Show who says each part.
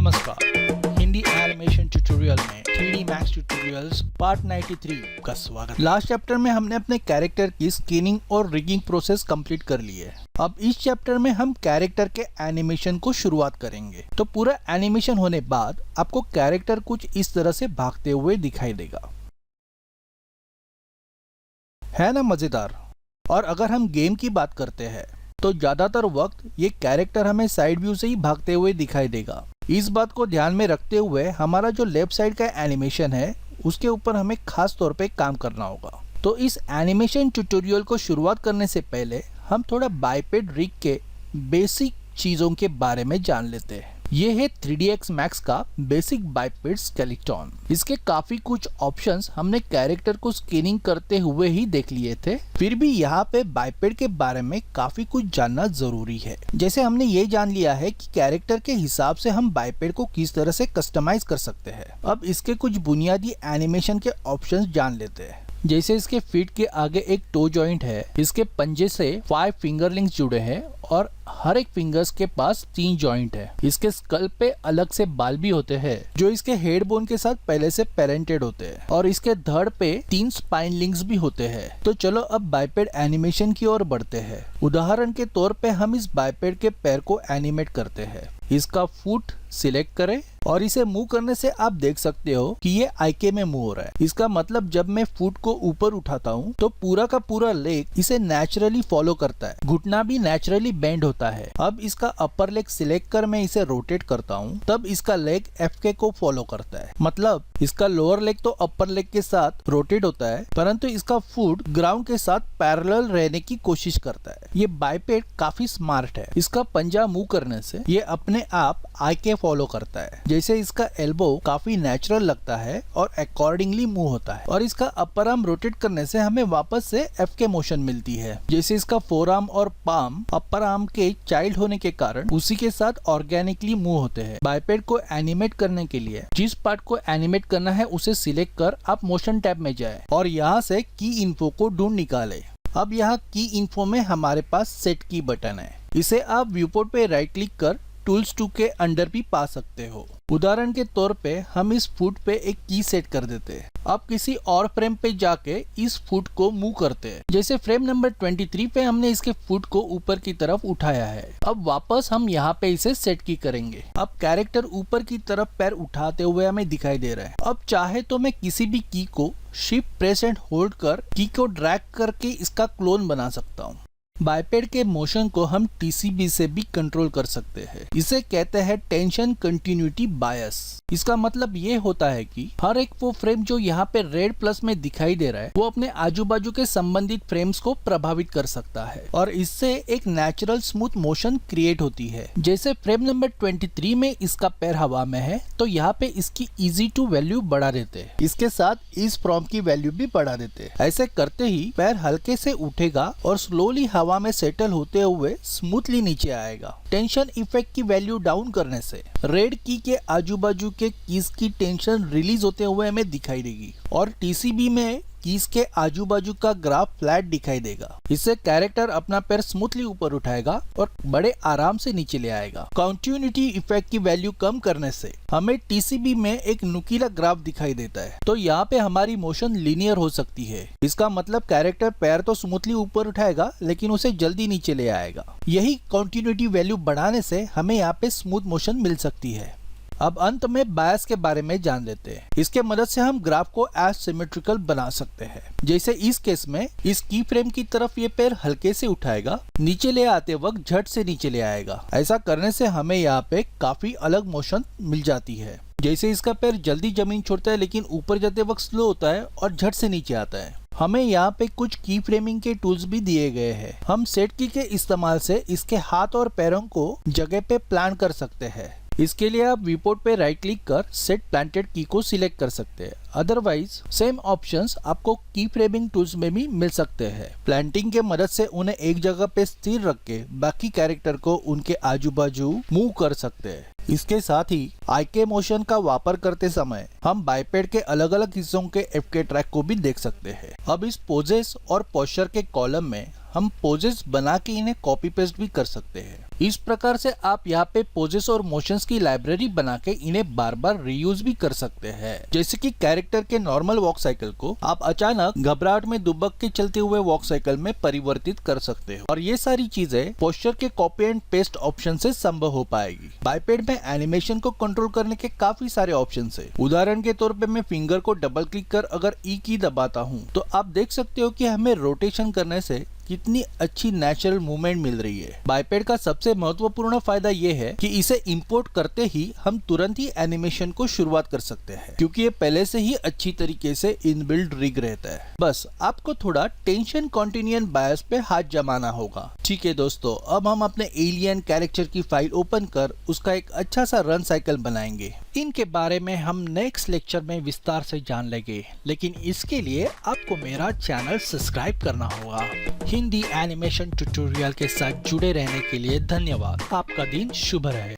Speaker 1: नमस्कार, Hindi animation tutorial में 3D max tutorials part 93 का स्वागत। लास्ट चैप्टर में हमने अपने कैरेक्टर की स्किनिंग और रिगिंग प्रोसेस कंप्लीट कर ली है। अब इस चैप्टर में हम कैरेक्टर के एनिमेशन को शुरुआत करेंगे। तो पूरा एनिमेशन होने बाद आपको कैरेक्टर कुछ इस तरह से भागते हुए दिखाई देगा, है ना मजेदार। और अगर हम गेम की बात करते हैं तो ज्यादातर वक्त ये कैरेक्टर हमें साइड व्यू से ही भागते हुए दिखाई देगा। इस बात को ध्यान में रखते हुए हमारा जो लेफ्ट साइड का एनिमेशन है उसके ऊपर हमें खास तौर पे काम करना होगा। तो इस एनिमेशन ट्यूटोरियल को शुरुआत करने से पहले हम थोड़ा बाइपेड रिग के बेसिक चीजों के बारे में जान लेते हैं। ये है 3ds Max का बेसिक बाइपेड स्केलेटन। इसके काफी कुछ ऑप्शंस हमने कैरेक्टर को स्कैनिंग करते हुए ही देख लिए थे, फिर भी यहाँ पे बाइपेड के बारे में काफी कुछ जानना जरूरी है। जैसे हमने ये जान लिया है कि कैरेक्टर के हिसाब से हम बाइपेड को किस तरह से कस्टमाइज कर सकते हैं। अब इसके कुछ बुनियादी एनिमेशन के ऑप्शंस जान लेते हैं। जैसे इसके फीट के आगे एक टो जॉइंट है, इसके पंजे से 5 फिंगर लिंक्स जुड़े हैं और हर एक फिंगर्स के पास 3 जॉइंट है। इसके स्कल पे अलग से बाल भी होते हैं जो इसके हेड बोन के साथ पहले से पेरेंटेड होते हैं, और इसके धड़ पे 3 स्पाइन लिंक्स भी होते हैं। तो चलो अब बाइपेड एनिमेशन की ओर बढ़ते हैं। उदाहरण के तौर पे हम इस बाइपेड के पैर को एनिमेट करते हैं। इसका फुट सिलेक्ट करें और इसे मूव करने से आप देख सकते हो कि ये आईके में मूव हो रहा है। इसका मतलब जब मैं फुट को ऊपर उठाता हूँ तो पूरा का पूरा लेग इसे नेचुरली फॉलो करता है, घुटना भी नेचुरली बेंड होता है। अब इसका अपर लेग सिलेक्ट कर मैं इसे रोटेट करता हूँ, तब इसका लेग एफके को फॉलो करता है। मतलब इसका लोअर लेग तो अपर लेग के साथ रोटेट होता है, परंतु इसका फुट ग्राउंड के साथ पैरेलल रहने की कोशिश करता है। ये बाइपेड काफी स्मार्ट है। इसका पंजा मूव करने से ये अपने आप आईके फॉलो करता है। जैसे इसका एल्बो काफी नेचुरल लगता है और अकॉर्डिंगली मूव होता है, और इसका अपर आर्म रोटेट करने से हमें वापस से एफके मोशन मिलती है। जैसे इसका फोर आर्म और पाम अपर आर्म के चाइल्ड होने के कारण उसी के साथ ऑर्गेनिकली मूव होते हैं। बाइपेड को एनिमेट करने के लिए जिस पार्ट को एनिमेट करना है उसे सिलेक्ट कर आप मोशन टैब में जाए और यहाँ से की इन्फो को ढूंढ निकाले। अब यहाँ की इन्फो में हमारे पास सेट की बटन है। इसे आप व्यू पोर्ट पे राइट क्लिक कर टूल्स 2 के अंडर भी पा सकते हो। उदाहरण के तौर पे हम इस फुट पे एक की सेट कर देते हैं। अब किसी और फ्रेम पे जाके इस फुट को मूव करते हैं। जैसे फ्रेम नंबर 23 पे हमने इसके फुट को ऊपर की तरफ उठाया है। अब वापस हम यहाँ पे इसे सेट की करेंगे। अब कैरेक्टर ऊपर की तरफ पैर उठाते हुए हमें दिखाई दे रहा है। अब चाहे तो मैं किसी भी की को शिफ्ट प्रेस एंड होल्ड कर की को ड्रैग करके इसका क्लोन बना सकता हूँ। बाइपेड के मोशन को हम टीसीबी से भी कंट्रोल कर सकते हैं। इसे कहते हैं टेंशन कंटिन्यूटी बायस। इसका मतलब ये होता है कि हर एक वो फ्रेम जो यहाँ पे रेड प्लस में दिखाई दे रहा है वो अपने आजू बाजू के संबंधित फ्रेम्स को प्रभावित कर सकता है, और इससे एक नेचुरल स्मूथ मोशन क्रिएट होती है। जैसे फ्रेम नंबर 23 में इसका पैर हवा में है तो यहाँ पे इसकी इजी टू वैल्यू बढ़ा देते हैं, इसके साथ इस फ्रॉम की वैल्यू भी बढ़ा देते हैं। ऐसे करते ही पैर हल्के से उठेगा और स्लोली हवा में सेटल होते हुए स्मूथली नीचे आएगा। टेंशन इफेक्ट की वैल्यू डाउन करने से रेड की के आजू बाजू के कीज की टेंशन रिलीज होते हुए हमें दिखाई देगी, और टीसीबी में कीज के आजू बाजू का ग्राफ फ्लैट दिखाई देगा। इससे कैरेक्टर अपना पैर स्मूथली ऊपर उठाएगा और बड़े आराम से नीचे ले आएगा। कंटिन्यूटी इफेक्ट की वैल्यू कम करने से हमें टीसीबी में एक नुकीला ग्राफ दिखाई देता है, तो यहाँ पे हमारी मोशन लीनियर हो सकती है। इसका मतलब कैरेक्टर पैर तो स्मूथली ऊपर उठाएगा लेकिन उसे जल्दी नीचे ले आएगा। यही कंटिन्यूटी वैल्यू बढ़ाने से हमें यहाँ पे स्मूथ मोशन मिल सकती है। अब अंत में बायस के बारे में जान लेते हैं। इसके मदद से हम ग्राफ को एसिमेट्रिकल बना सकते हैं। जैसे इस केस में इस की फ्रेम की तरफ ये पैर हल्के से उठाएगा, नीचे ले आते वक्त झट से नीचे ले आएगा। ऐसा करने से हमें यहाँ पे काफी अलग मोशन मिल जाती है। जैसे इसका पैर जल्दी जमीन छोड़ता है लेकिन ऊपर जाते वक्त स्लो होता है और झट से नीचे आता है। हमें यहाँ पे कुछ की फ्रेमिंग के टूल्स भी दिए गए हैं। हम सेट की के इस्तेमाल से इसके हाथ और पैरों को जगह पे प्लान कर सकते हैं। इसके लिए आप विपोर्ट पे राइट क्लिक कर सेट प्लांटेड की को सिलेक्ट कर सकते हैं। अदरवाइज सेम ऑप्शंस आपको की फ्रेमिंग टूल्स में भी मिल सकते हैं। प्लांटिंग के मदद से उन्हें एक जगह पे स्थिर रख के बाकी कैरेक्टर को उनके आजू बाजू मूव कर सकते हैं। इसके साथ ही आईके मोशन का वापर करते समय हम बाइपेड के अलग अलग हिस्सों के एफके ट्रैक को भी देख सकते हैं। अब इस पोजेस और पोस्चर के कॉलम में हम पोजेस बना के इन्हें कॉपी पेस्ट भी कर सकते हैं। इस प्रकार से आप यहाँ पे पोजेस और मोशंस की लाइब्रेरी बना के इन्हें बार बार रीयूज भी कर सकते हैं। जैसे कि कैरेक्टर के नॉर्मल वॉक साइकिल को आप अचानक घबराहट में दुबक के चलते हुए वॉक साइकिल में परिवर्तित कर सकते हो और ये सारी चीजें पोस्चर के कॉपी एंड पेस्ट ऑप्शन से संभव हो पाएगी। बाइपेड में एनिमेशन को कंट्रोल करने के काफी सारे ऑप्शन है। उदाहरण के तौर पे मैं फिंगर को डबल क्लिक कर अगर ई की दबाता हूँ तो आप देख सकते हो कि हमें रोटेशन करने से कितनी अच्छी नेचुरल मूवमेंट मिल रही है। बाइपेड का सबसे महत्वपूर्ण फायदा ये है कि इसे इंपोर्ट करते ही हम तुरंत ही एनिमेशन को शुरुआत कर सकते हैं, क्योंकि ये पहले से ही अच्छी तरीके से इनबिल्ट रिग रहता है। बस आपको थोड़ा टेंशन कॉन्टिन्यूएंट बायस पे हाथ जमाना होगा। ठीक है दोस्तों, अब हम अपने एलियन कैरेक्टर की फाइल ओपन कर उसका एक अच्छा सा रन साइकिल बनाएंगे। इनके बारे में हम नेक्स्ट लेक्चर में विस्तार से जान लेंगे, लेकिन इसके लिए आपको मेरा चैनल सब्सक्राइब करना होगा। हिंदी एनिमेशन ट्यूटोरियल के साथ जुड़े रहने के लिए धन्यवाद। आपका दिन शुभ रहे।